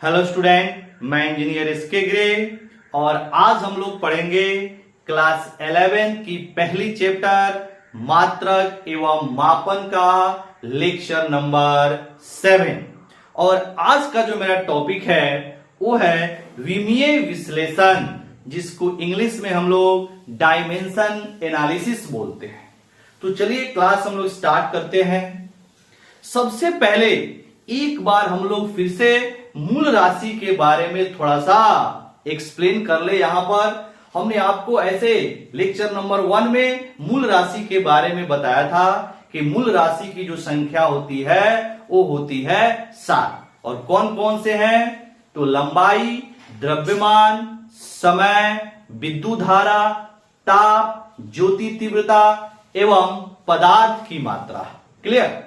Hello student, मैं engineer SK grey और आज हम लोग पढ़ेंगे क्लास 11 की पहली चैप्टर मात्रक एवं मापन का लेक्चर नंबर 7। और आज का जो मेरा टॉपिक है वो है विमीय विश्लेषण, जिसको इंग्लिश में हम लोग डायमेंशन एनालिसिस बोलते हैं। तो चलिए क्लास हम लोग स्टार्ट करते हैं। सबसे पहले एक बार हम लोग फिर से मूल राशि के बारे में थोड़ा सा एक्सप्लेन कर ले। यहां पर हमने आपको ऐसे लेक्चर नंबर 1 में मूल राशि के बारे में बताया था कि मूल राशि की जो संख्या होती है वो होती है 7। और कौन कौन से हैं? तो लंबाई, द्रव्यमान, समय, विद्युत धारा, ताप, ज्योति तीव्रता एवं पदार्थ की मात्रा। क्लियर?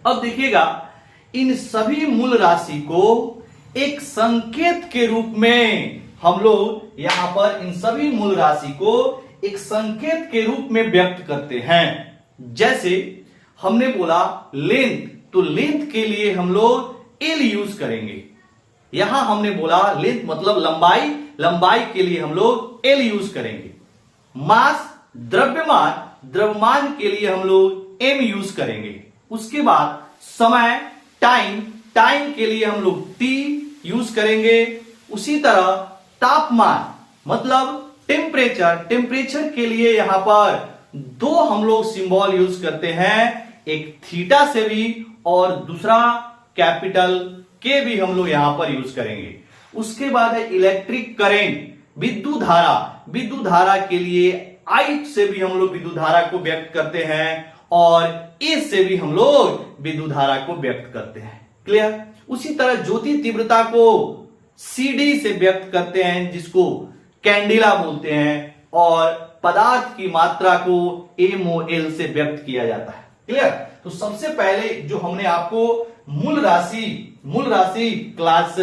अब देखिएगा, इन सभी मूल राशि को एक संकेत के रूप में हम लोग यहां पर इन सभी मूल राशि को एक संकेत के रूप में व्यक्त करते हैं। जैसे हमने बोला लेंथ, तो लेंथ के लिए हम लोग एल यूज करेंगे। यहां हमने बोला लेंथ मतलब लंबाई, लंबाई के लिए हम लोग एल यूज करेंगे। मास, द्रव्यमान, द्रव्यमान के लिए हम लोग एम यूज करेंगे। उसके बाद समय, टाइम, टाइम के लिए हम लोग टी यूज करेंगे। उसी तरह तापमान मतलब टेम्परेचर, टेम्परेचर के लिए यहां पर दो हम लोग सिंबल यूज करते हैं, एक थीटा से भी और दूसरा कैपिटल के भी हम लोग यहां पर यूज करेंगे। उसके बाद है इलेक्ट्रिक करंट, विद्युत धारा, विद्युत धारा के लिए आई से भी हम लोग विद्युत धारा को व्यक्त करते हैं और ए से भी हम लोग विद्युत धारा को व्यक्त करते हैं। क्लियर? उसी तरह ज्योति तीव्रता को सीडी से व्यक्त करते हैं, जिसको कैंडिला बोलते हैं, और पदार्थ की मात्रा को एमओएल से व्यक्त किया जाता है। क्लियर? तो सबसे पहले जो हमने आपको मूल राशि क्लास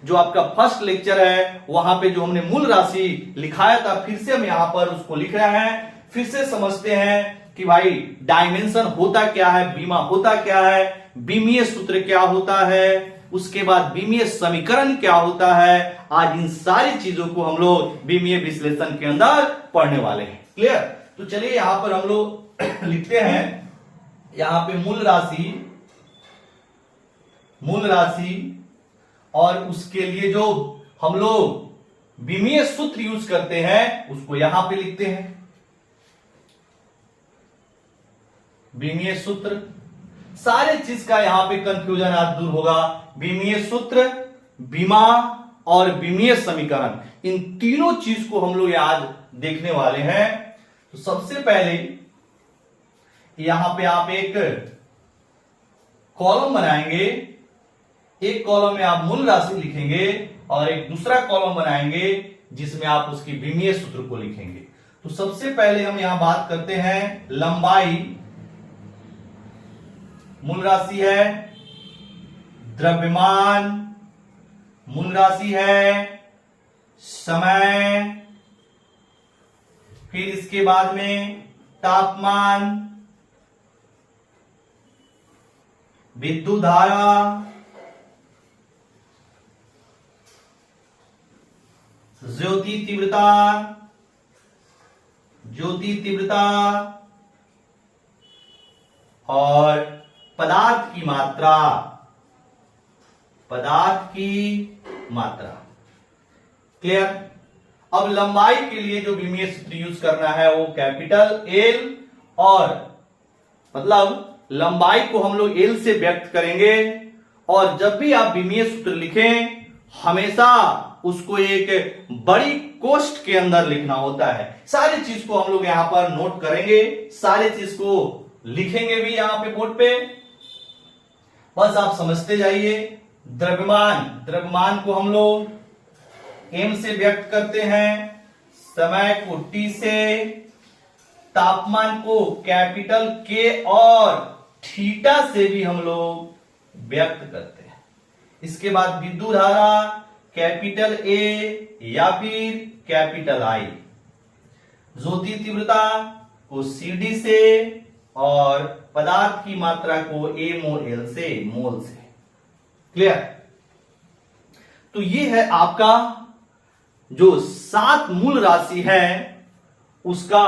जो आपका फर्स्ट लेक्चर है वहां पे जो हमने मूल राशि लिखाया था, फिर से हम यहां पर उसको लिख रहे हैं। फिर से समझते हैं कि भाई डायमेंशन होता क्या है, बीमा होता क्या है, बीमीय सूत्र क्या होता है, उसके बाद बीमीय समीकरण क्या होता है। आज इन सारी चीजों को हम लोग बीमीय विश्लेषण के अंदर पढ़ने वाले हैं। क्लियर? तो चलिए यहां पर हम लोग लिखते हैं, यहां पे मूल राशि और उसके लिए जो हम लोग बीमीय सूत्र यूज करते हैं उसको यहां पे लिखते हैं। बीमीय सूत्र, सारे चीज का यहां पे कंफ्यूजन आज दूर होगा। बीमीय सूत्र, बीमा और बीमीय समीकरण, इन तीनों चीज को हम लोग आज देखने वाले हैं। तो सबसे पहले यहां पे आप एक कॉलम बनाएंगे, एक कॉलम में आप मूल राशि लिखेंगे और एक दूसरा कॉलम बनाएंगे जिसमें आप उसकी बीमीय सूत्र को लिखेंगे। तो सबसे पहले हम यहां बात करते हैं लंबाई, मूल राशि है, द्रव्यमान, मूल राशि है, समय, फिर इसके बाद में तापमान, विद्युत धारा, ज्योति तीव्रता और पदार्थ की मात्रा। क्लियर? अब लंबाई के लिए जो बीमीय सूत्र यूज करना है वो कैपिटल एल, और मतलब लंबाई को हम लोग एल से व्यक्त करेंगे। और जब भी आप बीमीय सूत्र लिखें हमेशा उसको एक बड़ी कोष्ठ के अंदर लिखना होता है। सारी चीज को हम लोग यहां पर नोट करेंगे, सारी चीज को लिखेंगे भी यहां पे बोर्ड पे, बस आप समझते जाइए। द्रव्यमान को हम लोग एम से व्यक्त करते हैं, समय को टी से, तापमान को कैपिटल के और थीटा से भी हम लोग व्यक्त करते हैं। इसके बाद विद्युत धारा कैपिटल ए या फिर कैपिटल आई, ज्योति तीव्रता को सीडी से और पदार्थ की मात्रा को एमओएल से, मोल से। क्लियर? तो ये है आपका जो 7 मूल राशि है उसका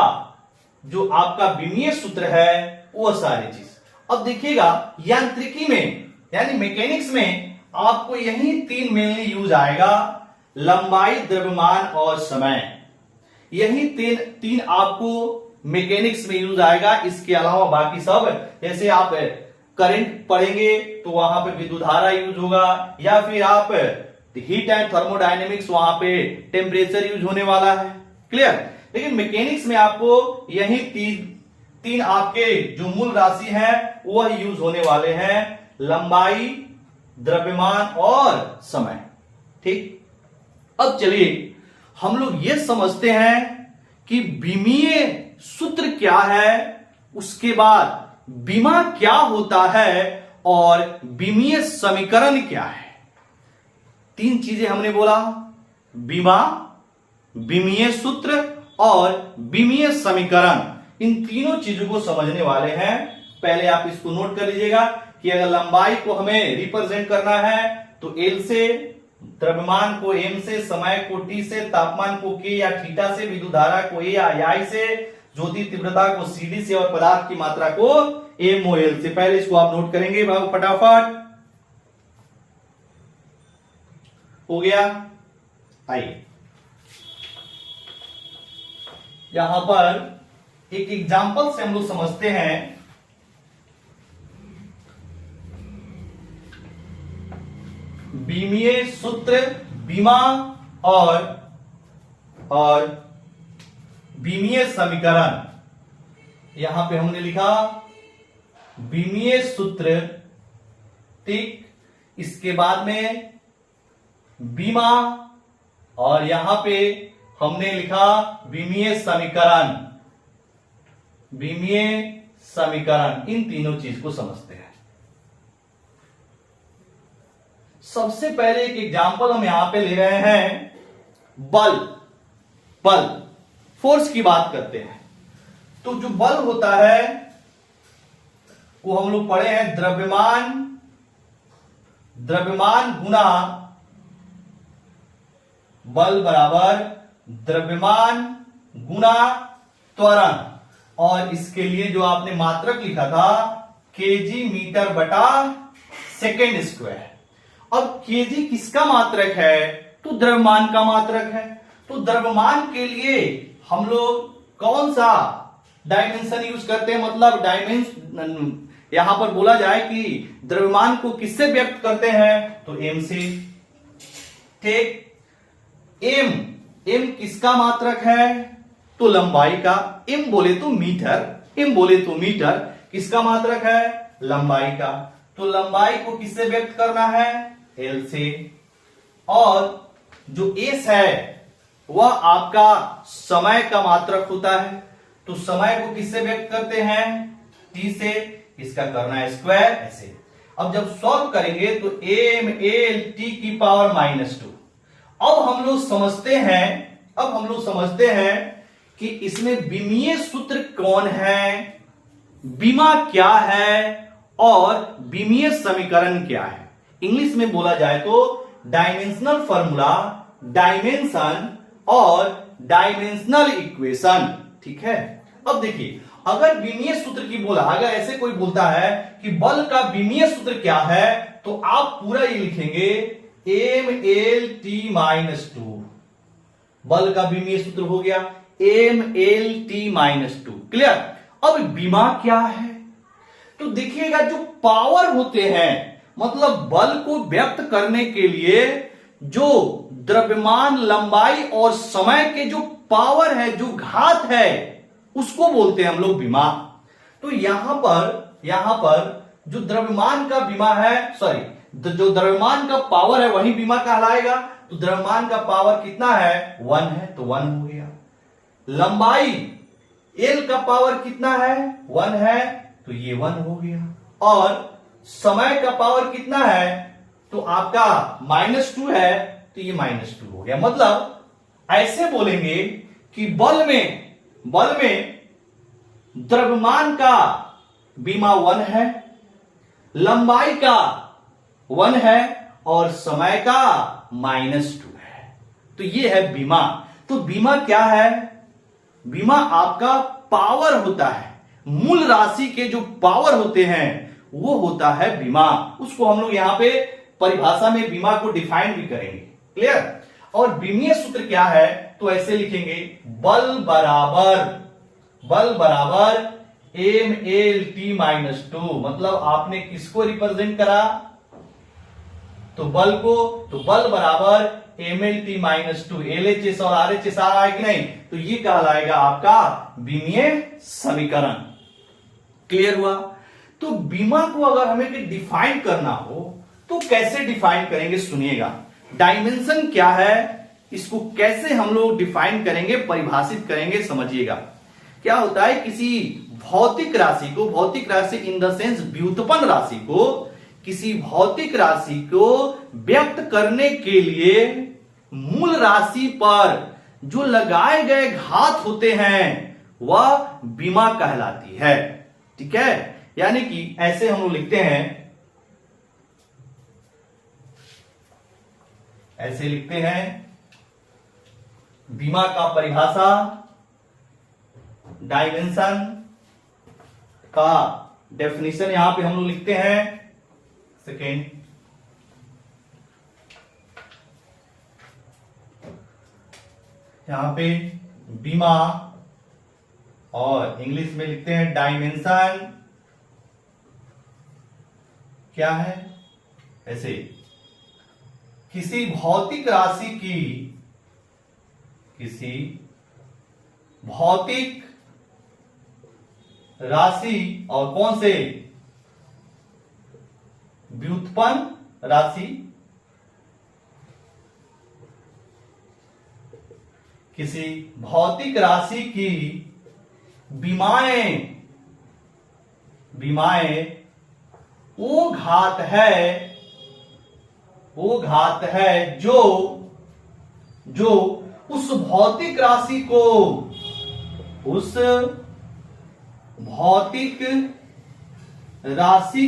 जो आपका विमीय सूत्र है वो सारी चीज। अब देखिएगा यांत्रिकी में यानी मैकेनिक्स में आपको यही 3 मेनली यूज आएगा, लंबाई, द्रव्यमान और समय। यही तीन आपको मैकेनिक्स में यूज आएगा। इसके अलावा बाकी सब, जैसे आप करंट पढ़ेंगे तो वहां पे विद्युत धारा यूज होगा, या फिर आप हीट एंड थर्मोडायनेमिक्स वहां पे टेम्परेचर यूज होने वाला है। क्लियर? लेकिन मैकेनिक्स में आपको यही तीन आपके जो मूल राशि है वह यूज होने वाले हैं, लंबाई, द्रव्यमान और समय। ठीक, अब चलिए हम लोग ये समझते हैं कि विमीय सूत्र क्या है, उसके बाद विमा क्या होता है और विमीय समीकरण क्या है। 3 चीजें हमने बोला, विमा, विमीय सूत्र और विमीय समीकरण। इन तीनों चीजों को समझने वाले हैं। पहले आप इसको नोट कर लीजिएगा कि अगर लंबाई को हमें रिप्रेजेंट करना है तो L से, द्रव्यमान को M से, समय को T से, तापमान को K या थीटा से, विद्युत धारा को A या I से, ज्योति तीव्रता को CD से और पदार्थ की मात्रा को MOL से। पहले इसको आप नोट करेंगे बाबू फटाफट। हो गया? आइए यहां पर एक एग्जांपल से हम लोग समझते हैं। विमीय सूत्र, विमा और विमीय समीकरण। यहां पे हमने लिखा विमीय सूत्र, ठीक, इसके बाद में विमा और यहां पे हमने लिखा विमीय समीकरण। विमीय समीकरण, इन तीनों चीज को समझते हैं। सबसे पहले एक एग्जांपल हम यहां पे ले रहे हैं, बल, फोर्स की बात करते हैं। तो जो बल होता है वो हम लोग पढ़े हैं, द्रव्यमान गुना बल बराबर द्रव्यमान गुना त्वरण। और इसके लिए जो आपने मात्रक लिखा था केजी मीटर बटा सेकेंड स्क्वायर। अब केजी किसका मात्रक है? तो द्रव्यमान का मात्रक है। तो द्रव्यमान के लिए हम लोग कौन सा डायमेंशन यूज करते हैं? मतलब डायमेंशन यहां पर बोला जाए कि द्रव्यमान को किससे व्यक्त करते हैं? तो m से। ठीक, m किसका मात्रक है? तो लंबाई का। m बोले तो मीटर, किसका मात्रक है? लंबाई का। तो लंबाई को किससे व्यक्त करना है? L से। और जो s है वह आपका समय का मात्रक होता है। तो समय को किससे व्यक्त करते हैं? T से। इसका करना है स्क्वायर, ऐसे। अब जब सॉल्व करेंगे तो mLT की पावर -2। अब हम लोग समझते हैं कि इसमें विमीय सूत्र कौन है, विमा क्या है और विमीय समीकरण क्या है। इंग्लिश में बोला जाए तो डायमेंशनल फॉर्मूला, डायमेंशन और डायमेंशनल इक्वेशन। ठीक है, अब देखिए, अगर विमीय सूत्र की बोला, अगर ऐसे कोई बोलता है कि बल का विमीय सूत्र क्या है, तो आप पूरा ये लिखेंगे mLT-2। बल का विमीय सूत्र हो गया mLT-2। क्लियर? अब विमा क्या है? तो देखिएगा, जो पावर होते हैं, मतलब बल को व्यक्त करने के लिए जो द्रव्यमान, लंबाई और समय के जो पावर है, जो घात है, उसको बोलते हैं हम लोग विमा। तो यहां पर जो द्रव्यमान का विमा है, जो द्रव्यमान का पावर है वही विमा कहलाएगा। तो द्रव्यमान का पावर कितना है? 1 है, तो 1 हो गया। लंबाई L का पावर कितना है? 1 है, तो ये 1 हो गया। और समय का पावर कितना है? तो आपका -2 है, तो ये -2 हो गया। मतलब ऐसे बोलेंगे कि बल में द्रव्यमान का विमा 1 है, लंबाई का 1 है और समय का -2 है। तो ये है बीमा। तो बीमा क्या है? बीमा आपका पावर होता है, मूल राशि के जो पावर होते हैं वो होता है बीमा। उसको हम लोग यहां पे परिभाषा में बीमा को डिफाइन भी करेंगे। क्लियर? और बीमीय सूत्र क्या है? तो ऐसे लिखेंगे, बल बराबर MLT-2। मतलब आपने किसको रिप्रेजेंट करा? तो बल को। तो बल बराबर MLT-2। LHS और RHS आ रहा है कि नहीं? तो ये कहलाएगा आपका बीमीय समीकरण। क्लियर हुआ? तो बीमा को अगर हमें डिफाइन करना हो तो कैसे डिफाइन करेंगे? सुनिएगा। डायमेंशन क्या है, इसको कैसे हम लोग डिफाइन करेंगे, परिभाषित करेंगे, समझिएगा। क्या होता है, किसी भौतिक राशि इन द सेंस व्युत्पन्न राशि को, किसी भौतिक राशि को व्यक्त करने के लिए मूल राशि पर जो लगाए गए घात होते हैं वह बीमा कहलाती है। ठीक है? यानी कि ऐसे हम लोग लिखते हैं, ऐसे लिखते हैं, बीमा का परिभाषा, डायमेंशन का डेफिनेशन यहां पे हम लोग लिखते हैं। सेकेंड, यहां पे बीमा और इंग्लिश में लिखते हैं डायमेंशन क्या है? ऐसे किसी भौतिक राशि और कौन से व्युत्पन्न राशि, किसी भौतिक राशि की बीमाएं वो घात है जो उस भौतिक राशि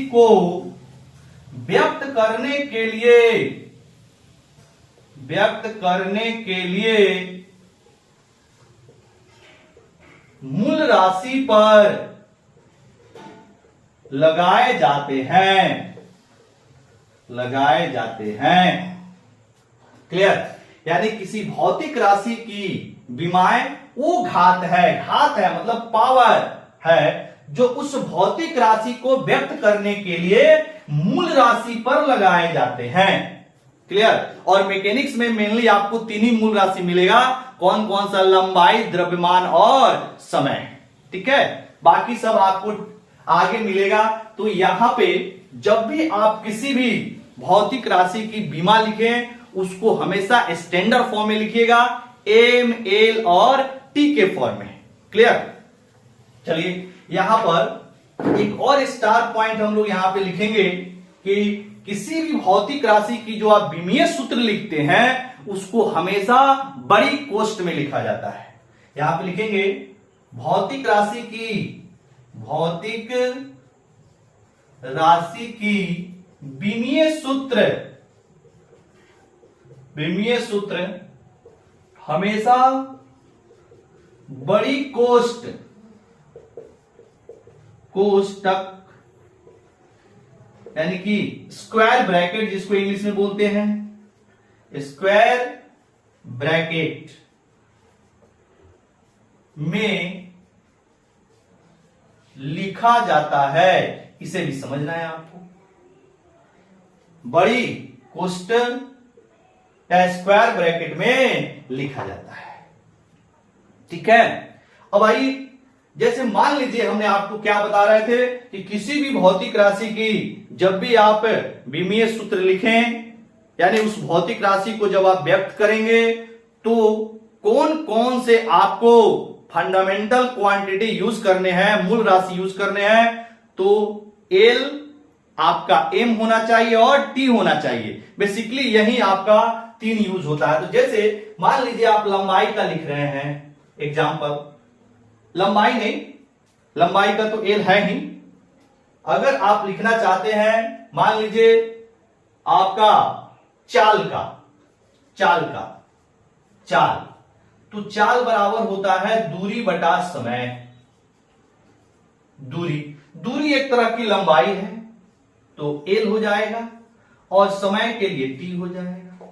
को व्यक्त करने के लिए मूल राशि पर लगाए जाते हैं। क्लियर? यानी किसी भौतिक राशि की बीमाएं वो घात है मतलब पावर है जो उस भौतिक राशि को व्यक्त करने के लिए मूल राशि पर लगाए जाते हैं। क्लियर? और मैकेनिक्स में मेनली आपको 3 ही मूल राशि मिलेगा। कौन कौन सा? लंबाई, द्रव्यमान और समय। ठीक है? बाकी सब आपको आगे मिलेगा। तो यहां पे जब भी आप किसी भी भौतिक राशि की बीमा लिखें उसको हमेशा स्टैंडर्ड फॉर्म में लिखिएगा, एम, एल और टी के फॉर्म में। क्लियर? चलिए यहां पर एक और स्टार पॉइंट हम लोग यहां पे लिखेंगे कि किसी भी भौतिक राशि की जो आप बीमीय सूत्र लिखते हैं उसको हमेशा बड़ी कोष्ठ में लिखा जाता है। यहां पे लिखेंगे भौतिक राशि की बीमीय सूत्र हमेशा बड़ी कोष्ठक यानी कि स्क्वायर ब्रैकेट जिसको इंग्लिश में बोलते हैं, स्क्वायर ब्रैकेट में लिखा जाता है। इसे भी समझना है आपको। बड़ी कोष्ठक या स्क्वायर ब्रैकेट में लिखा जाता है। ठीक है? अब आइए, जैसे मान लीजिए हमने आपको क्या बता रहे थे कि किसी भी भौतिक राशि की जब भी आप बीमीय सूत्र लिखें यानी उस भौतिक राशि को जब आप व्यक्त करेंगे तो कौन कौन से आपको फंडामेंटल क्वांटिटी यूज करने हैं, मूल राशि यूज करने हैं। तो एल आपका एम होना चाहिए और टी होना चाहिए। बेसिकली यही आपका 3 यूज होता है। तो जैसे मान लीजिए आप लंबाई का लिख रहे हैं, एग्जांपल, लंबाई नहीं, लंबाई का तो एल है ही। अगर आप लिखना चाहते हैं, मान लीजिए आपका चाल का चाल, तो चाल बराबर होता है दूरी बटा समय। दूरी एक तरह की लंबाई है, तो एल हो जाएगा, और समय के लिए टी हो जाएगा,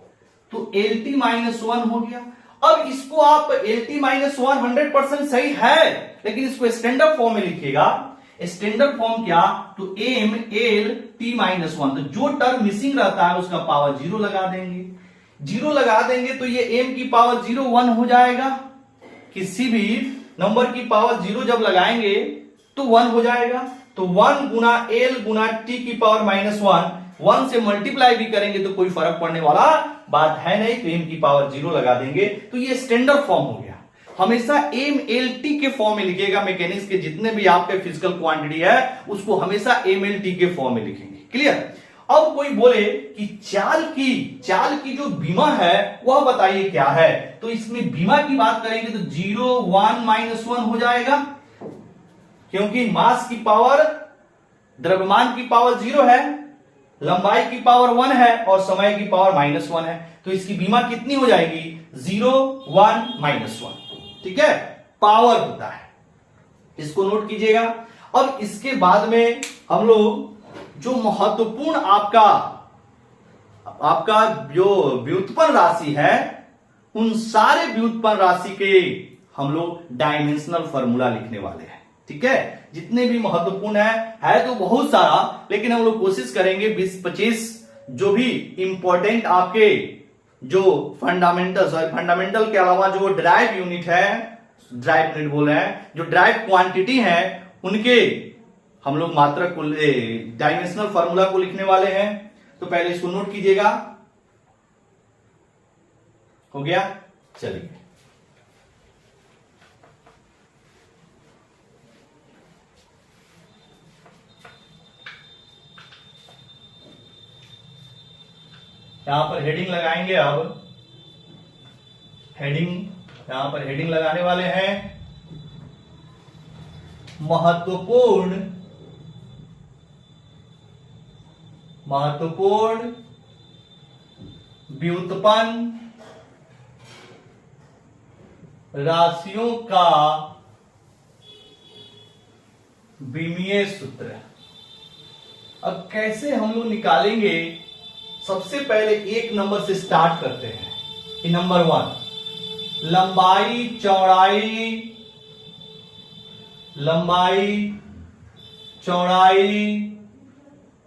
तो एल टी माइनस वन हो गया। अब इसको आप एल टी माइनस वन 100% सही है, लेकिन इसको स्टैंडर्ड फॉर्म में लिखिएगा। स्टैंडर्ड फॉर्म क्या, तो M L T minus one, तो जो टर्म मिसिंग रहता है उसका पावर जीरो लगा देंगे। जीरो लगा देंगे तो ये एम की पावर जीरो वन हो जाएगा। किसी भी नंबर की पावर जीरो जब लगाएंगे तो वन हो जाएगा, तो वन गुना एल गुना टी की पावर माइनस वन, वन से मल्टीप्लाई भी करेंगे तो कोई फर्क पड़ने वाला बात है नहीं, तो एम की पावर जीरो लगा देंगे। तो ये स्टैंडर्ड फॉर्म हो गया। हमेशा एम एल टी के फॉर्म में लिखिएगा। मैकेनिक्स के जितने भी आपके फिजिकल क्वांटिटी है उसको हमेशा एम एल टी के फॉर्म में लिखेंगे। क्लियर। अब कोई बोले कि चाल की जो बीमा है वह बताइए क्या है, तो इसमें बीमा की बात करेंगे तो जीरो वन माइनस वन हो जाएगा, क्योंकि मास की पावर, द्रव्यमान की पावर जीरो है, लंबाई की पावर वन है और समय की पावर माइनस वन है, तो इसकी बीमा कितनी हो जाएगी, जीरो वन माइनस वन। ठीक है, पावर होता है, इसको नोट कीजिएगा। अब इसके बाद में हम लोग जो महत्वपूर्ण आपका जो व्युत्पन्न राशि है, उन सारे व्युत्पन्न राशि के हम लोग डायमेंशनल फॉर्मूला लिखने वाले हैं। ठीक है, जितने भी महत्वपूर्ण है तो बहुत सारा, लेकिन हम लोग कोशिश करेंगे 20-25 जो भी इंपॉर्टेंट आपके जो फंडामेंटल के अलावा जो ड्राइव यूनिट है, ड्राइव यूनिट बोल रहे हैं, जो ड्राइव क्वांटिटी है उनके हम लोग मात्रक को, डायमेंशनल फॉर्मूला को लिखने वाले हैं। तो पहले इसको नोट कीजिएगा। हो गया, चलिए यहां पर हेडिंग लगाएंगे। अब यहां पर हेडिंग लगाने वाले हैं, महत्वपूर्ण व्युत्पन्न राशियों का विमीय सूत्र। अब कैसे हम लोग निकालेंगे, सबसे पहले एक नंबर से स्टार्ट करते हैं कि नंबर 1, लंबाई चौड़ाई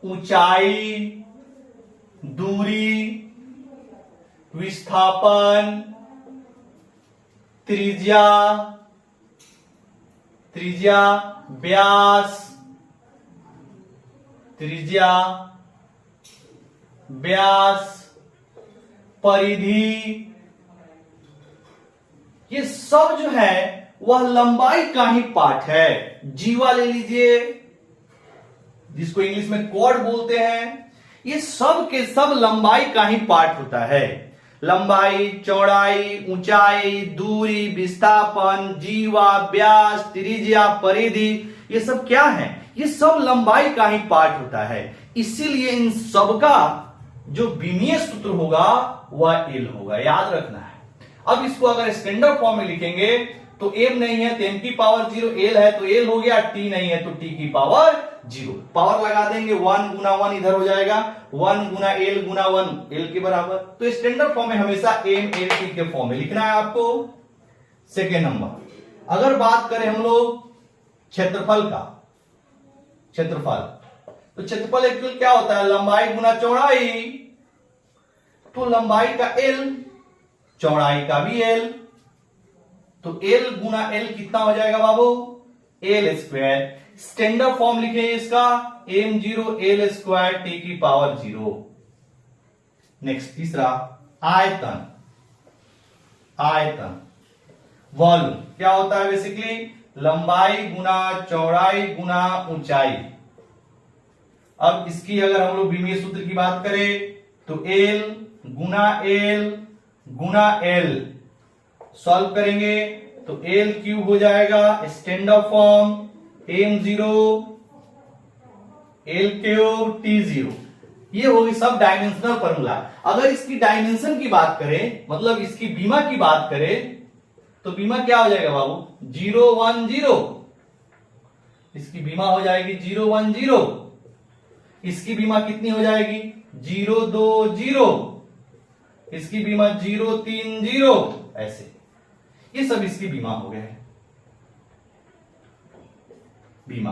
ऊंचाई दूरी विस्थापन त्रिज्या व्यास परिधि, ये सब जो है वह लंबाई का ही पार्ट है। जीवा ले लीजिए, जिसको इंग्लिश में कॉर्ड बोलते हैं, ये सब के सब लंबाई का ही पार्ट होता है। लंबाई, चौड़ाई, ऊंचाई, दूरी, विस्थापन, जीवा, व्यास, त्रिज्या, परिधि, ये सब क्या है, ये सब लंबाई का ही पार्ट होता है। इसीलिए इन सबका जो विमीय सूत्र होगा वह एल होगा, याद रखना है। अब इसको अगर स्टैंडर्ड फॉर्म में लिखेंगे तो एम नहीं है तो एम की पावर जीरो, एल है तो एल हो गया, टी नहीं है तो टी की पावर जीरो। पावर लगा देंगे, 1 गुना 1 इधर हो जाएगा, 1 गुना एल गुना 1 एल के बराबर। तो स्टैंडर्ड फॉर्म में हमेशा एम एल टी के फॉर्म में लिखना है आपको। सेकेंड नंबर, अगर बात करें हम लोग क्षेत्रफल का, तो क्षेत्रफल एक्चुअल क्या होता है, लंबाई गुना चौड़ाई, तो लंबाई का एल, चौड़ाई का भी एल, तो एल गुना एल कितना हो जाएगा बाबू, एल स्क्वायर। स्टैंडर्ड फॉर्म लिखे इसका, M zero L square T की पावर जीरो। नेक्स्ट तीसरा, आयतन वॉल्यूम क्या होता है, बेसिकली लंबाई गुना चौड़ाई गुना ऊंचाई। अब इसकी अगर हम लोग विमीय सूत्र की बात करें तो एल गुना एल सॉल्व करेंगे तो एल क्यूब हो जाएगा। Standard form M zero L cube T zero. ये होगी सब डायमेंशनल फॉर्मूला। अगर इसकी डायमेंशन की बात करें, मतलब इसकी बीमा की बात करें, तो बीमा क्या हो जाएगा बाबू? 010। इसकी बीमा हो जाएगी 010। इसकी बीमा कितनी हो जाएगी? 020। इसकी बीमा 030। ऐसे ये सब इसकी बीमा हो गए हैं, बीमा।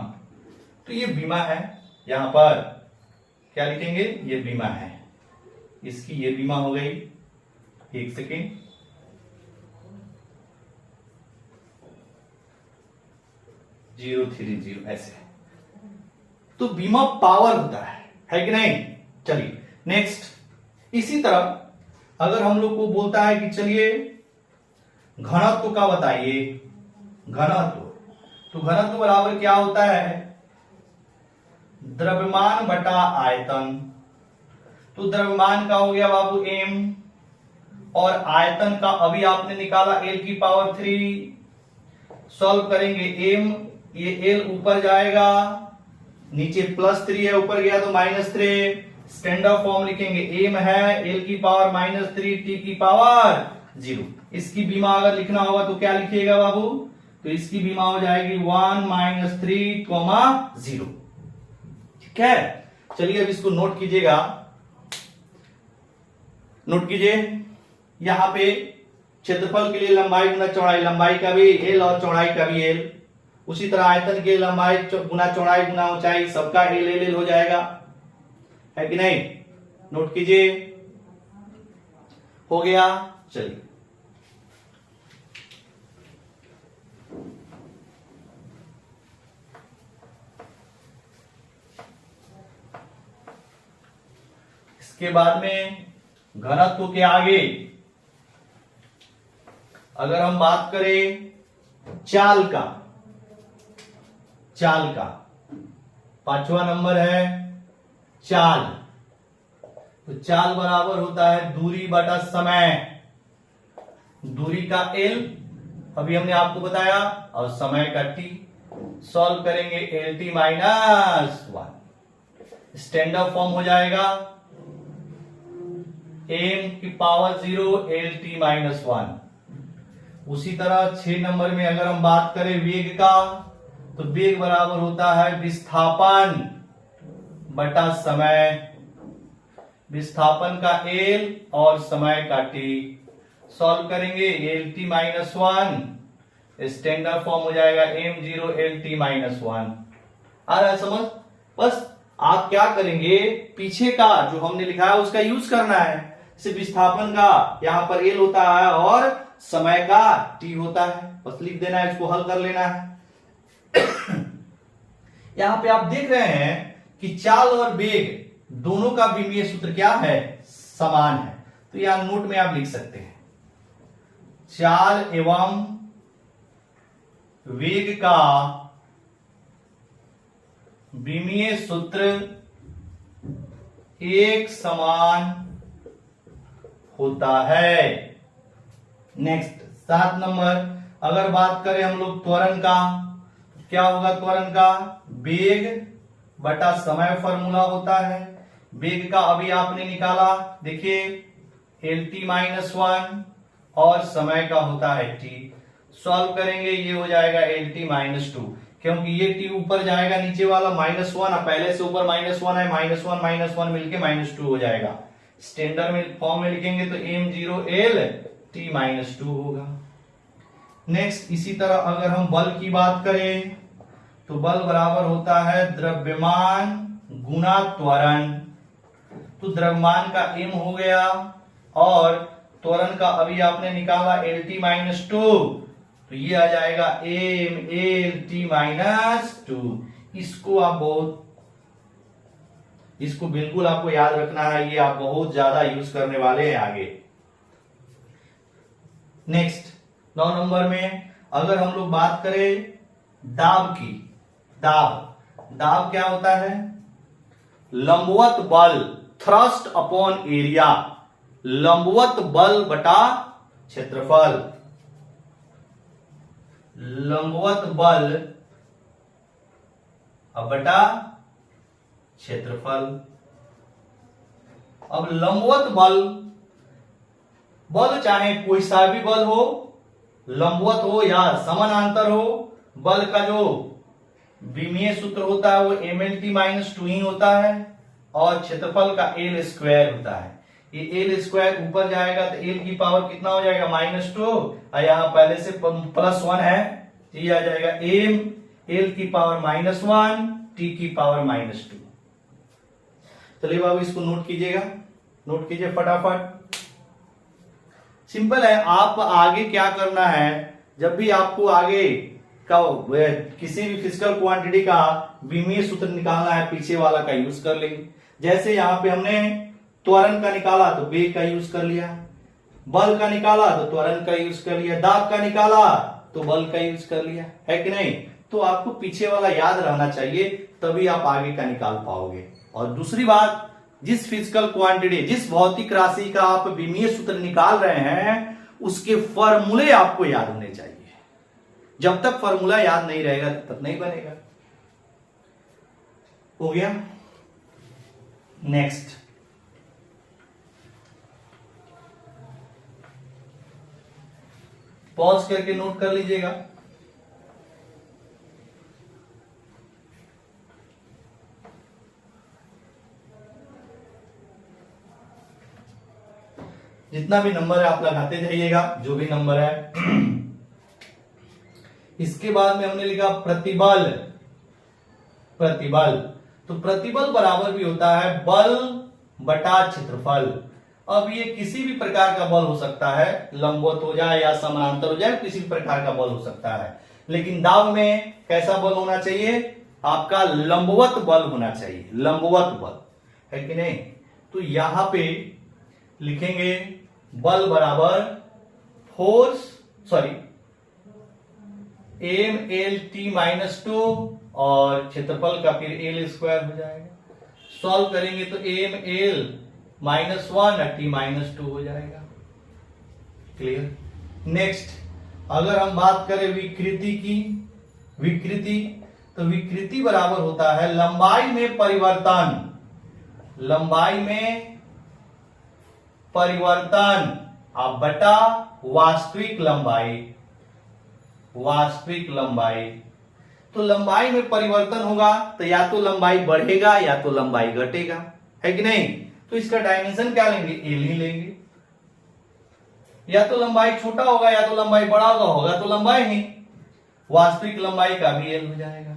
तो ये बीमा है, यहां पर क्या लिखेंगे? ये बीमा है, इसकी ये बीमा हो गई। एक सेकेंड, जीरो 30 ऐसे। तो बीमा पावर होता है कि नहीं? चलिए नेक्स्ट। इसी तरह अगर हम लोग को बोलता है कि चलिए घनत्व का बताइए, घनत्व, तो घनत्व बराबर क्या होता है? द्रव्यमान बटा आयतन। तो द्रव्यमान का हो गया बाबू m, और आयतन का अभी आपने निकाला l की पावर 3। सॉल्व करेंगे m, ये l ऊपर जाएगा, नीचे +3 है, ऊपर गया तो -3। स्टैंडर्ड फॉर्म लिखेंगे, m है l की पावर -3 t की पावर 0। इसकी बीमा अगर लिखना होगा तो क्या लिखिएगा बाबू? तो इसकी बीमा हो जाएगी 1 - 3, 0। ठीक है, चलिए अब इसको नोट कीजिएगा। नोट कीजिए, यहां पे क्षेत्रफल के लिए लंबाई गुना चौड़ाई, लंबाई का भी l और चौड़ाई का भी l। उसी तरह आयतन के लंबाई गुना चौड़ाई गुना ऊंचाई, सबका l हो जाएगा, है कि नहीं? नोट कीजिए, हो गया। चलिए इसके बाद में घनत्व के आगे अगर हम बात करें चाल का, चाल का 5वां नंबर है चाल। तो चाल बराबर होता है दूरी बटा समय। दूरी का l अभी हमने आपको बताया, और समय का t। सॉल्व करेंगे lt -1। स्टैंडर्ड फॉर्म हो जाएगा m की पावर 0 lt -1। उसी तरह 6 नंबर में अगर हम बात करें वेग का, तो वेग बराबर होता है विस्थापन बटा समय। विस्थापन का l और समय का t। सॉल्व करेंगे lt -1। स्टैंडर्ड फॉर्म हो जाएगा m0 lt -1। आ रहा है समझ? बस आप क्या करेंगे, पीछे का जो हमने लिखा है उसका यूज करना है। सिर्फ विस्थापन का यहां पर l होता है और समय का t होता है, बस लिख देना है, इसको हल कर लेना है। यहां पे आप देख रहे हैं कि चाल और वेग दोनों का विमीय सूत्र क्या है? समान है। तो यहां नोट में आप लिख सकते हैं, चाल एवं वेग का विमीय सूत्र एक समान होता है। नेक्स्ट 7 नंबर अगर बात करें हम लोग त्वरण का, क्या होगा त्वरण का? वेग बटा समय फॉर्मूला होता है। वेग का अभी आपने निकाला, देखिए lt -1, और समय का होता है t। सॉल्व करेंगे, ये हो जाएगा lt -2, क्योंकि ये t ऊपर जाएगा, नीचे वाला -1, पहले से ऊपर -1 है, -1 मिलके -2 हो जाएगा। स्टैंडर्ड में फॉर्म में लिखेंगे तो m0 lt -2 होगा। नेक्स्ट इसी तरह अगर हम बल की बात करें, तो बल बराबर होता है द्रव्यमान गुना त्वरण। तो द्रव्यमान का m हो गया, और त्वरण का अभी आपने निकाला lt -2, तो ये आ जाएगा m lt -2। इसको बिल्कुल आपको याद रखना है, ये आप बहुत ज्यादा यूज करने वाले हैं आगे। नेक्स्ट 9 नंबर में अगर हम लोग बात करें दाब की, दाब क्या होता है? लंबवत बल, थ्रस्ट अपॉन एरिया। लंबवत बल बटा क्षेत्रफल, लंबवत बल बटा क्षेत्रफल। अब लंबवत बल, बल चाहे कोई सा भी बल हो, लंबवत हो या समानांतर हो, बल का जो विमीय सूत्र होता है वो mlt माइनस 2 ही होता है और क्षेत्रफल का एल स्क्वायर होता है। ये एल स्क्वायर ऊपर जाएगा तो एल की पावर कितना हो जाएगा -2 और यहाँ पहले से +1 है, ये आ जाएगा एम एल की पावर -1 टी की पावर -2। चलिए बाबू इसको नोट कीजिएगा, नोट कीजिए फटाफट। सिंपल है, आप आगे क्या करना है, जब भी आपको आगे का किसी भी फिजिकल क्वांटिटी का विमीय सूत्र निकालना है, पीछे वाला का यूज कर लेंगे। जैसे यहाँ पे हमने त्वरण का निकाला तो वेग का यूज कर लिया, बल का निकाला तो त्वरण का यूज कर लिया, दाब का निकाला तो बल का यूज कर लिया, है कि नहीं। तो आपको पीछे वाला याद रहना चाहिए, तभी आप आगे का निकाल पाओगे। और दूसरी बात, जिस फिजिकल क्वांटिटी, जिस भौतिक राशि का आप विमीय सूत्र निकाल रहे हैं, उसके फॉर्मूले आपको याद होने चाहिए। जब तक फॉर्मूला याद नहीं रहेगा तब तक नहीं बनेगा। हो गया। नेक्स्ट, पॉज करके नोट कर लीजिएगा। जितना भी नंबर है आप लगाते जाइएगा, जो भी नंबर है। इसके बाद में हमने लिखा प्रतिबल। प्रतिबल, तो प्रतिबल बराबर भी होता है बल बटा क्षेत्रफल। अब ये किसी भी प्रकार का बल हो सकता है, लंबवत हो जाए या समानांतर हो जाए, किसी भी प्रकार का बल हो सकता है। लेकिन दाब में कैसा बल होना चाहिए, आपका लंबवत बल होना चाहिए, लंबवत बल, है कि नहीं। तो यहां पे लिखेंगे बल बराबर force, sorry M L T -2 और क्षेत्रफल का फिर एल स्क्वायर हो जाएगा। सॉल्व करेंगे तो एम एल -1 और टी -2 हो जाएगा। क्लियर। नेक्स्ट, अगर हम बात करें विकृति की, विकृति, तो विकृति बराबर होता है लंबाई में परिवर्तन, लंबाई में परिवर्तन अब बटा वास्तविक लंबाई, वास्तविक लंबाई। तो लंबाई में परिवर्तन होगा तो या तो लंबाई बढ़ेगा या तो लंबाई घटेगा, है कि नहीं। तो इसका डायमेंशन क्या लेंगे, एल ही लेंगे। या तो लंबाई छोटा होगा या तो लंबाई बड़ा होगा तो लंबाई ही, वास्तविक लंबाई का भी एल हो जाएगा।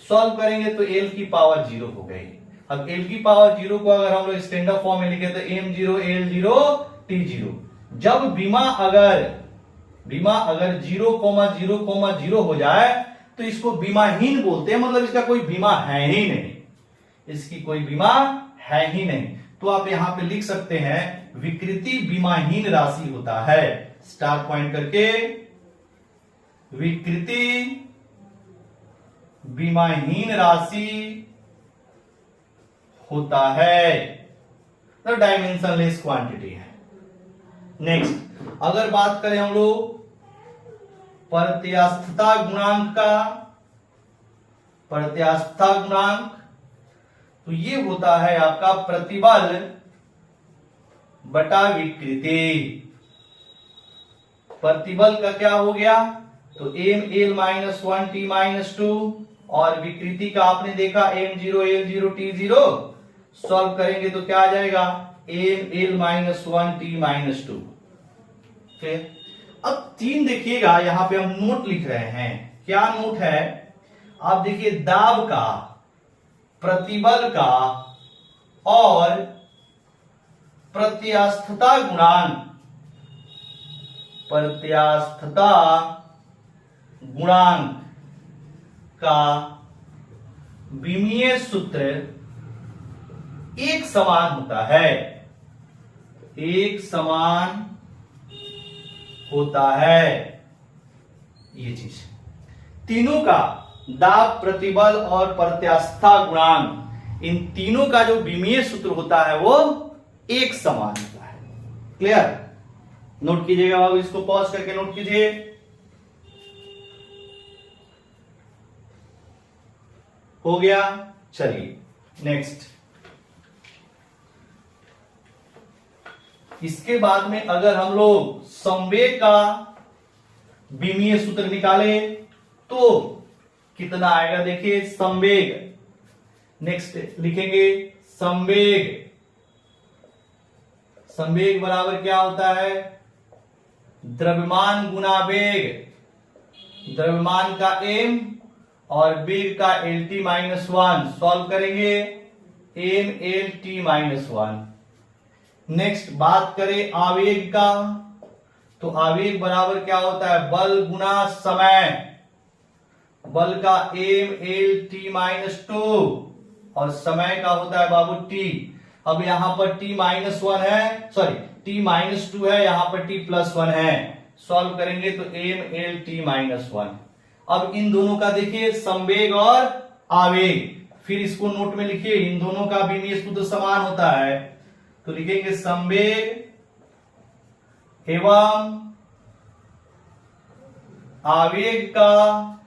सॉल्व करेंगे तो एल की पावर 0 हो गई। अब एल की पावर 0 को अगर हम लोग स्टैंडर्ड फॉर्म में लिखे तो m0 l0 t0। जब बीमा अगर 0,0,0 हो जाए तो इसको बीमाहीन बोलते हैं, मतलब इसका कोई बीमा है ही नहीं, इसकी कोई बीमा है ही नहीं। तो आप यहां पे लिख सकते हैं विकृति बीमाहीन राशि होता है, स्टार पॉइंट करके, विकृति बीमाहीन राशि होता है, तो डायमेंशनलेस क्वांटिटी है। नेक्स्ट, अगर बात करें हम लोग प्रत्यास्थता गुणांक का, प्रत्यास्थता गुणांक, तो ये होता है आपका प्रतिबल बटा विकृति। प्रतिबल का क्या हो गया, तो m l -1 t -2 और विकृति का आपने देखा m0 l0 t0। सॉल्व करेंगे तो क्या आ जाएगा, m l -1 t -2। अब 3 देखिएगा, यहां पे हम नोट लिख रहे हैं। क्या नोट है, आप देखिए दाब का, प्रतिबल का और प्रत्यास्थता गुणांक, प्रत्यास्थता गुणांक का विमीय सूत्र एक समान होता है, एक समान होता है। ये चीज तीनों का, दाब, प्रतिबल और प्रत्यास्थता गुणांक, इन तीनों का जो विमीय सूत्र होता है वो एक समान होता है। क्लियर। नोट कीजिएगा बाबू, इसको पॉज करके नोट कीजिए। हो गया। चलिए नेक्स्ट, इसके बाद में अगर हम लोग संवेग का विमीय सूत्र निकाले तो कितना आएगा, देखिए संवेग, नेक्स्ट लिखेंगे संवेग, संवेग बराबर क्या होता है, द्रव्यमान गुना वेग, द्रव्यमान का m और वेग का LT माइनस वन, सॉल्व करेंगे m LT minus one. Next बात करें आवेग का, तो आवेग बराबर क्या होता है, बल गुना समय, बल का m LT माइनस टू और समय का होता है बाबू t। अब यहां पर t माइनस वन है, सॉरी t माइनस टू है, यहां पर t प्लस वन है, सॉल्व करेंगे तो m LT माइनस वन। अब इन दोनों का देखिए संवेग और आवेग, फिर इसको नोट में लिखिए, इन दोनों का विमीय सूत्र समान होता है, तो लिखेंगे संवेग एवं आवेग का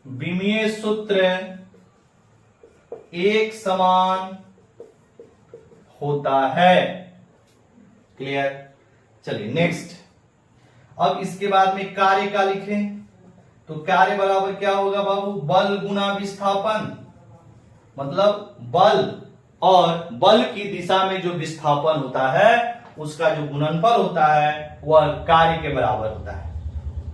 विमीय सूत्र एक समान होता है। क्लियर? चलिए नेक्स्ट, अब इसके बाद में कार्य का लिखें, तो कार्य बराबर क्या होगा बाबू, बल गुना विस्थापन, मतलब बल और बल की दिशा में जो विस्थापन होता है उसका जो गुणनफल होता है वह कार्य के बराबर होता है।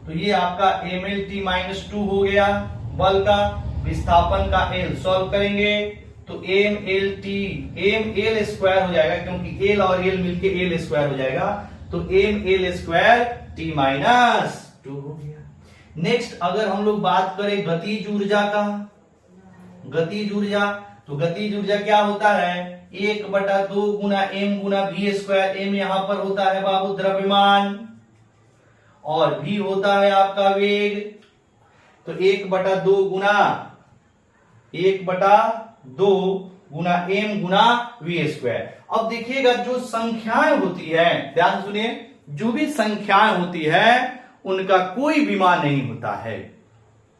तो ये आपका mLT माइनस टू हो गया बल का, विस्थापन का L सॉल्व करेंगे तो mLT mL स्क्वायर हो जाएगा, क्योंकि L और L मिलके L स्क्वायर हो जाएगा, तो mL square T minus two हो गया। नेक्स्ट अगर हम लोग बात करें गतिज ऊर्जा का, गतिज ऊर्जा, तो गतिज ऊर्जा क्या होता है, 1/2 गुना m गुना v स्क्वायर, m यहां पर होता है बाबू द्रव्यमान और v होता है आपका वेग, तो 1/2 गुना 1/2 गुना m गुना v स्क्वायर। अब देखिएगा जो संख्याएं होती है, ध्यान सुनिए, जो भी संख्याएं होती है उनका कोई विमान नहीं होता है,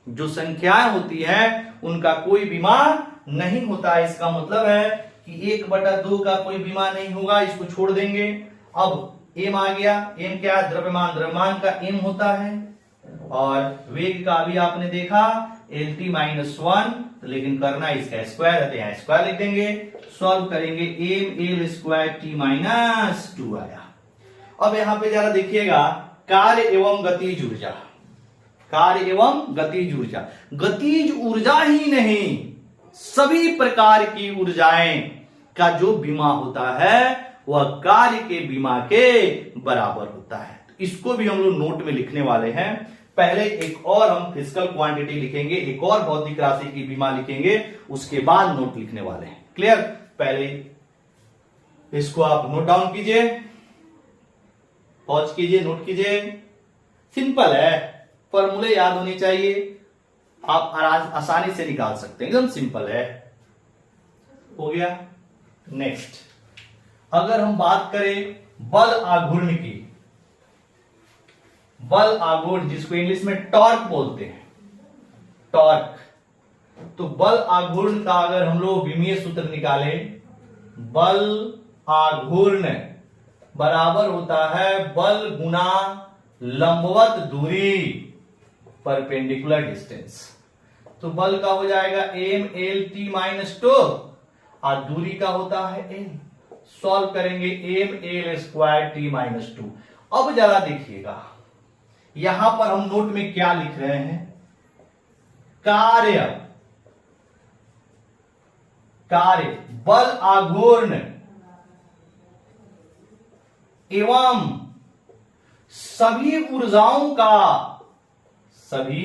जो संख्याएं होती है उनका कोई विमान नहीं होता है। इसका मतलब है कि 1/2 का कोई विमान नहीं होगा, इसको छोड़ देंगे। अब m आ गया, m क्या है, द्रव्यमान, द्रव्यमान का m होता है, और वेग का अभी आपने देखा LT माइनस वन, लेकिन करना इसका स्क्वायर है तो यहां स्क्वायर लिख देंगे, सॉल्व करेंगे mL square T minus two आया। अब यहां पे जरा देखिएगा कार्य एवं गतिज ऊर्जा, कार्य एवं गतिज ऊर्जा, गतिज ऊर्जा ही नहीं सभी प्रकार की ऊर्जाएं का जो विमा होता है वह कार्य के विमा के बराबर होता है। तो इसको भी हम लोग नोट में लिखने वाले हैं। पहले एक और हम फिजिकल क्वांटिटी लिखेंगे, एक और भौतिक राशि की विमा लिखेंगे, उसके बाद नोट लिखने वाले हैं। क्लियर? पहले इसको आप नोट डाउन कीजिए, पॉज कीजिए, नोट कीजिए। सिंपल है, फॉर्मूले याद होने चाहिए, आप आसानी से निकाल सकते हैं, एकदम सिंपल है। हो गया। नेक्स्ट अगर हम बात करें बल आघूर्ण की, बल आघूर्ण जिसको इंग्लिश में टॉर्क बोलते हैं, टॉर्क, तो बल आघूर्ण का अगर हम लोग विमीय सूत्र निकालें, बल आघूर्ण बराबर होता है बल गुना लंबवत दूरी, परपेंडिकुलर डिस्टेंस। तो बल का हो जाएगा mLT माइनस टू और दूरी का होता है n, सॉल्व करेंगे mL square T minus two. अब जरा देखिएगा यहां पर हम नोट में क्या लिख रहे हैं, कार्य, कार्य बल आघूर्ण एवं सभी ऊर्जाओं का, सभी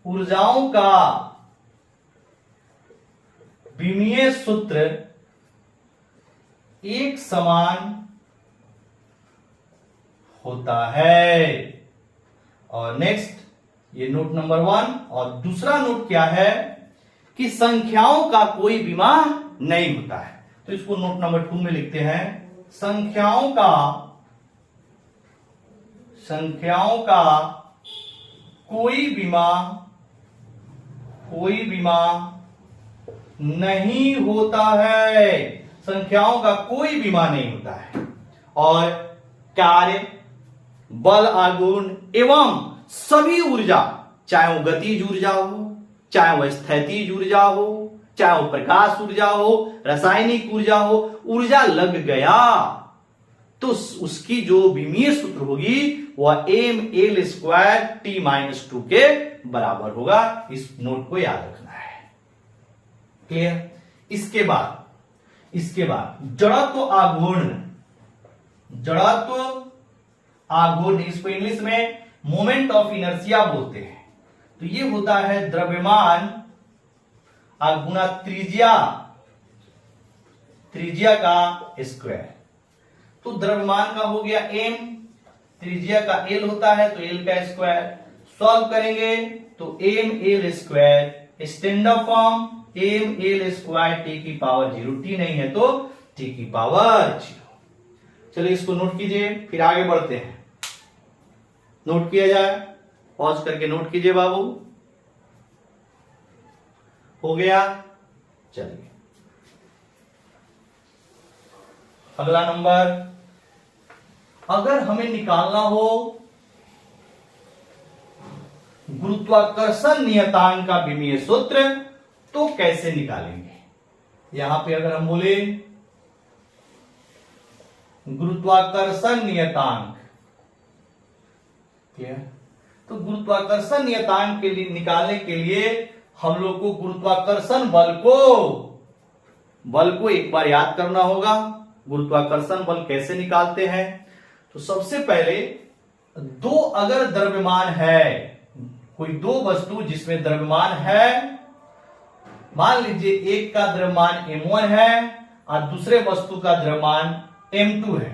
ऊर्जाओं का विमीय सूत्र एक समान होता है। और नेक्स्ट ये नोट नंबर 1, और दूसरा नोट क्या है कि संख्याओं का कोई विमा नहीं होता है। तो इसको नोट नंबर 2 में लिखते हैं, संख्याओं का कोई विमा नहीं होता है, संख्याओं का कोई भी मान नहीं होता है। और कार्य, बल, आघूर्ण एवं सभी ऊर्जा, चाहे वो गतिज ऊर्जा हो, चाहे वो स्थैतिज ऊर्जा हो, चाहे वो प्रकाश ऊर्जा हो, रासायनिक ऊर्जा हो, ऊर्जा लग गया तो उसकी जो विमीय सूत्र होगी वह ml² t-2 के बराबर होगा। इस नोट को याद रखना है। क्लियर? इसके बाद जड़त्व आघूर्ण, इसको इंग्लिश में मोमेंट ऑफ इनर्शिया बोलते हैं। तो ये होता है द्रव्यमान गुना त्रिज्या का स्क्वायर। तो द्रव्यमान का हो गया m, त्रिज्या का l होता है तो l का स्क्वायर। सॉल्व करेंगे तो ml², standard form ml² t⁻0, t नहीं है तो t⁻0। चलिए इसको नोट कीजिए, फिर आगे बढ़ते हैं। नोट किया जाए, पॉज करके नोट कीजिए बाबू। हो गया? चलिए अगला नंबर, अगर हमें निकालना हो गुरुत्वाकर्षण नियतांक का विमीय सूत्र तो कैसे निकालेंगे? यहां पे अगर हम बोले गुरुत्वाकर्षण नियतांक, तो गुरुत्वाकर्षण नियतांक के लिए निकालने के लिए हम लोग को गुरुत्वाकर्षण बल को एक बार याद करना होगा। गुरुत्वाकर्षण बल कैसे निकालते हैं? तो सबसे पहले अगर द्रव्यमान है, कोई दो वस्तु जिसमें द्रव्यमान है, मान लीजिए एक का द्रव्यमान m1 है और दूसरे वस्तु का द्रव्यमान m2 है।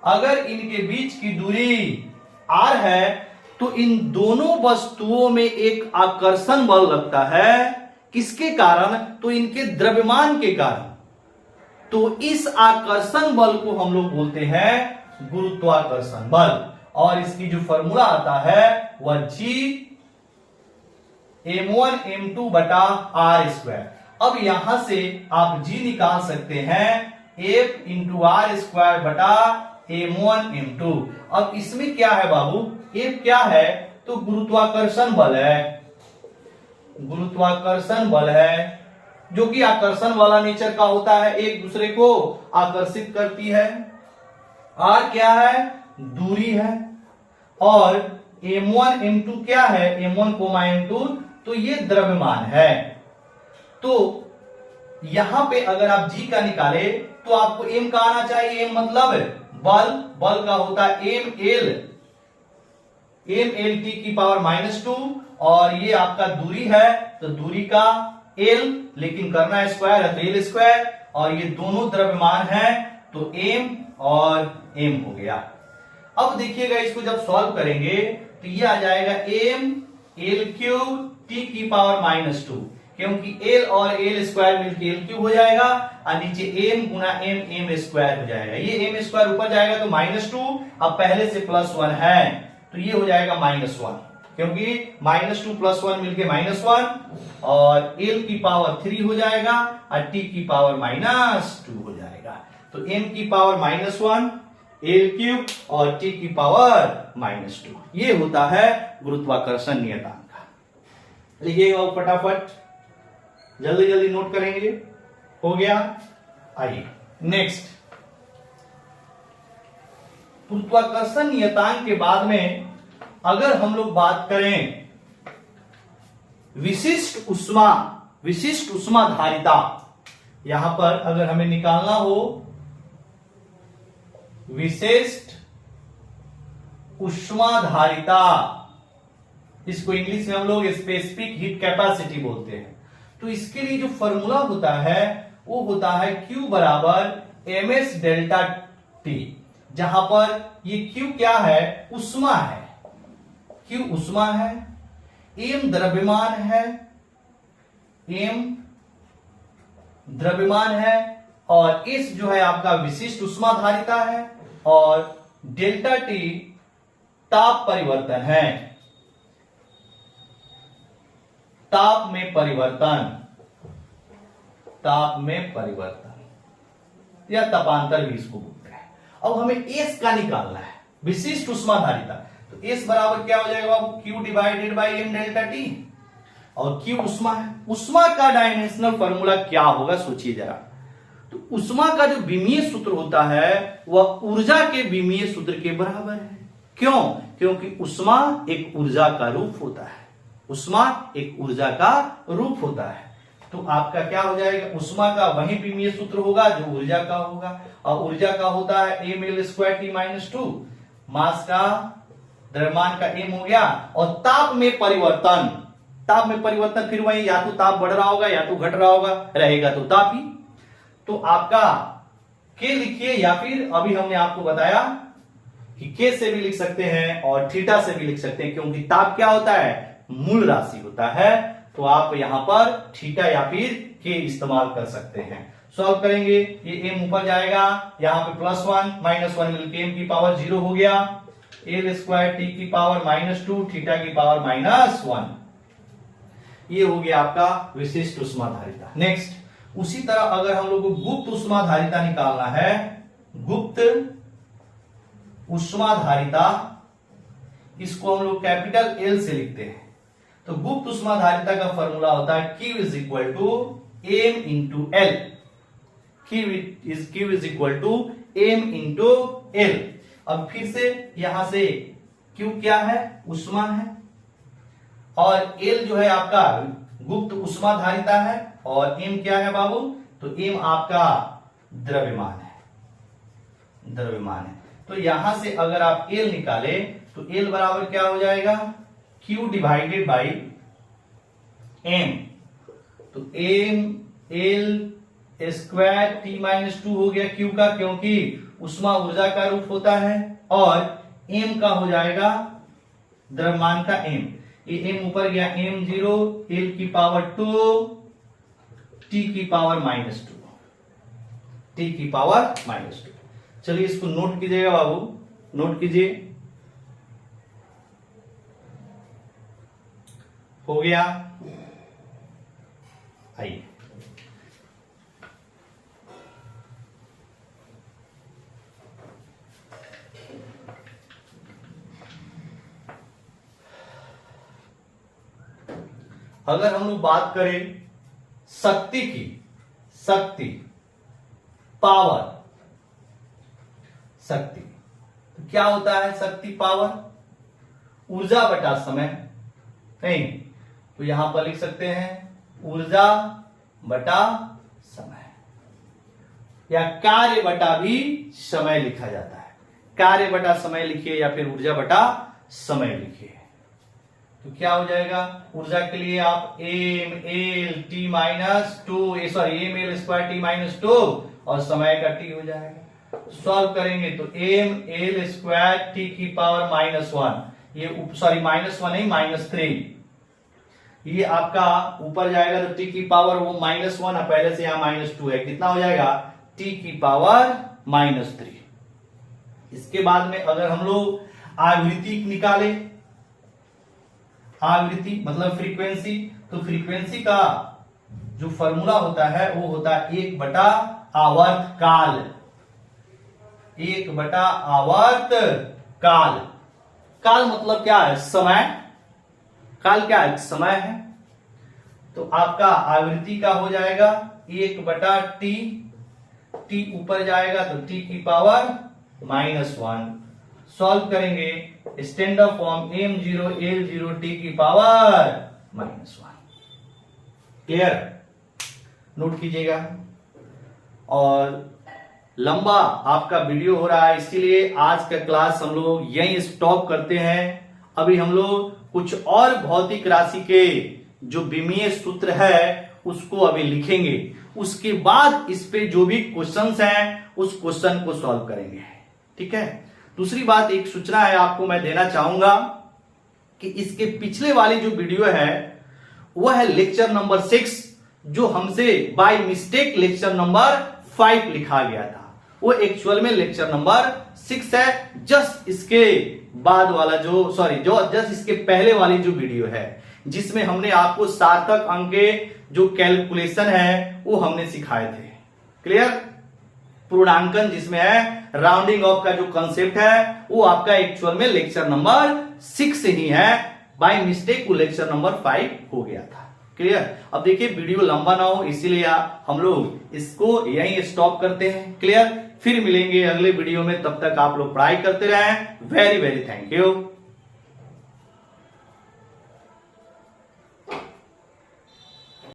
अगर इनके बीच की दूरी r है तो इन दोनों वस्तुओं में एक आकर्षण बल लगता है। किसके कारण? तो इनके द्रव्यमान के कारण। तो इस आकर्षण बल को हम लोग बोलते हैं गुरुत्वाकर्षण बल, और इसकी जो फॉर्मूला आता है वह G m1 m2 बटा r²। अब यहां से आप G निकाल सकते हैं F इंटू r² बटा m1 m2। अब इसमें क्या है बाबू? F क्या है? तो गुरुत्वाकर्षण बल है, जो कि आकर्षण वाला नेचर का होता है, एक दूसरे को आकर्षित करती है। R क्या है? दूरी है। और m1 m2 क्या है? m1 m2 तो ये द्रव्यमान है। तो यहां पे अगर आप G का निकाले तो आपको M का आना चाहिए। M मतलब बल का होता है ml/t⁻², और ये आपका दूरी है तो दूरी का L, लेकिन करना है स्क्वायर है तो L², और ये दोनों द्रव्यमान है तो M और M हो गया। अब देखिएगा इसको जब सॉल्व करेंगे तो ये आ जाएगा ml³ t⁻², क्योंकि L और L² मिलकर L³ हो जाएगा और नीचे m गुना m² हो जाएगा। ये m² ऊपर जाएगा तो -2, अब पहले से +1 है तो ये हो जाएगा -1, क्योंकि -2 +1 मिलके -1, और L⁻³ हो जाएगा और t⁻² हो जाएगा। तो m⁻⁻1 L³ और t⁻², ये होता है गुरुत्वाकर्षण नियतांक। लिखिएगा फटाफट, जल्दी जल्दी नोट करेंगे। हो गया? आइए नेक्स्ट, गुरुत्वाकर्षण नियतांक के बाद में अगर हम लोग बात करें विशिष्ट उष्मा धारिता, यहां पर अगर हमें निकालना हो विशिष्ट उष्मा धारिता, इसको इंग्लिश में हम लोग स्पेसिफिक हीट कैपेसिटी बोलते हैं। तो इसके लिए जो फॉर्मूला होता है वो होता है Q बराबर ms∆T, जहां पर ये Q क्या है? उष्मा है। Q उष्मा है, M द्रव्यमान है, और S जो है आपका विशिष्ट उष्मा धारिता है, और ΔT ताप परिवर्तन है, ताप में परिवर्तन। ताप में परिवर्तन या तापांतर भी इसको बोलते हैं। अब हमें एस का निकालना है, विशिष्ट उष्माधारिता। तो एस बराबर क्या हो जाएगा बाबू, Q divided by M delta T. और क्यू उष्मा है, उष्मा का डायमेंशनल फॉर्मूला क्या होगा सोचिए जरा। तो उष्मा का जो विमीय सूत्र होता है वह ऊर्जा के विमीय सूत्र के बराबर है। क्यों? क्योंकि उष्मा एक ऊर्जा का रूप होता है, उष्मा एक ऊर्जा का रूप होता है। तो आपका क्या हो जाएगा, उष्मा का वही विमीय सूत्र होगा जो ऊर्जा का होगा, और ऊर्जा का होता है mL²T-2, मास का द्रव्यमान का m हो गया, और ताप में परिवर्तन, ताप में परिवर्तन फिर वही, या तो ताप बढ़ रहा होगा या तो घट रहा होगा, रहेगा तो ताप ही। तो आपका के लिखिए, या फिर अभी हमने आपको बताया कि के से भी लिख सकते हैं और थीटा से भी लिख सकते हैं, क्योंकि ताप क्या होता है, मूल राशि होता है। तो आप यहां पर थीटा या फिर के इस्तेमाल कर सकते हैं। सॉल्व करेंगे, ये m ऊपर जाएगा, यहां पे +1 -1 मिलकर m की पावर 0 हो गया, L² T की पावर -2 थीटा की पावर -1। ये हो गया आपका विशिष्ट उष्माधारिता। नेक्स्ट, उसी तरह अगर हम लोग को गुप्त उष्माधारिता निकालना है, गुप्त उष्माधारिता, इसको हम लोग कैपिटल L से लिखते हैं। तो गुप्त उष्माधारिता का फॉर्मूला होता है Q = m × L। Q = m × L। अब फिर से यहां से Q क्या है, उष्मा है, और L जो है आपका गुप्त उष्माधारिता है, और m क्या है बाबू, तो m आपका द्रव्यमान है, द्रव्यमान है। तो यहां से अगर आप L निकाले तो L बराबर क्या हो जाएगा, Q डिवाइडेड बाई m। तो mL²T-2 हो गया Q का, क्योंकि उष्मा ऊर्जा का रूप होता है, और m का हो जाएगा द्रव्यमान का m। ये m ऊपर गया, m0 L की पावर 2 T की पावर -2, T की पावर -2। चलिए इसको नोट कीजिएगा बाबू, नोट कीजिए। हो गया, आइए अगर हम लोग बात करें शक्ति की, शक्ति, पावर, शक्ति, तो क्या होता है शक्ति, पावर, ऊर्जा बटा समय, नहीं तो यहां पर लिख सकते हैं ऊर्जा बटा समय, या कार्य बटा भी समय लिखा जाता है। कार्य बटा समय लिखिए या फिर ऊर्जा बटा समय लिखिए। तो क्या हो जाएगा, ऊर्जा के लिए आप mL²T-2 और समय का T हो जाएगा। सॉल्व करेंगे तो mL² की पावर -1, ये सॉरी -1 नहीं -3, ये आपका ऊपर जाएगा तो T की पावर वो -1 है, पहले से यहां -2 है, कितना हो जाएगा T की पावर -3। इसके बाद में अगर हम लोग आवृत्ति निकाले, आवृत्ति मतलब फ्रीक्वेंसी, तो फ्रीक्वेंसी का जो फॉर्मूला होता है वो होता है 1 आवर्त काल, 1 आवर्त काल। काल मतलब क्या है, समय, काल क्या है, समय है। तो आपका आवृत्ति का हो जाएगा 1/T, T ऊपर जाएगा तो T की पावर -1। सॉल्व करेंगे standard form m0 L0 T की पावर -1। क्लियर, नोट कीजिएगा। और लंबा आपका वीडियो हो रहा है, इसीलिए आज का क्लास हम लोग यहीं स्टॉप करते हैं। अभी हम लोग कुछ और भौतिक राशि के जो विमीय सूत्र है उसको अभी लिखेंगे, उसके बाद इस पे जो भी क्वेश्चंस हैं उस क्वेश्चन को सॉल्व करेंगे। ठीक है। दूसरी बात, एक सूचना है आपको मैं देना चाहूंगा कि इसके पिछले वाली जो वीडियो है वह है लेक्चर नंबर 6, जो हमसे बाय मिस्टेक लेक्चर नंबर 5 लिखा गया था। वो एक्चुअल में लेक्चर नंबर 6 है। जस्ट इसके बाद वाला जो जस्ट इसके पहले वाली जो वीडियो है, जिसमें हमने आपको सार्थक अंक के जो कैलकुलेशन है वो हमने सिखाए थे। क्लियर? पूर्णांकन जिसमें है राउंडिंग ऑफ का जो कंसेप्ट है वो आपका एक्चुअल में लेक्चर नंबर 6 ही है, बाय मिस्टेक वो लेक्चर नंबर 5 हो गया था। क्लियर? अब देखिए वीडियो लंबा ना हो इसीलिए हम लोग इसको यहीं स्टॉप करते हैं। क्लियर? फिर मिलेंगे अगले वीडियो में, तब तक आप लोग पढ़ाई करते रहें। Very very thank you.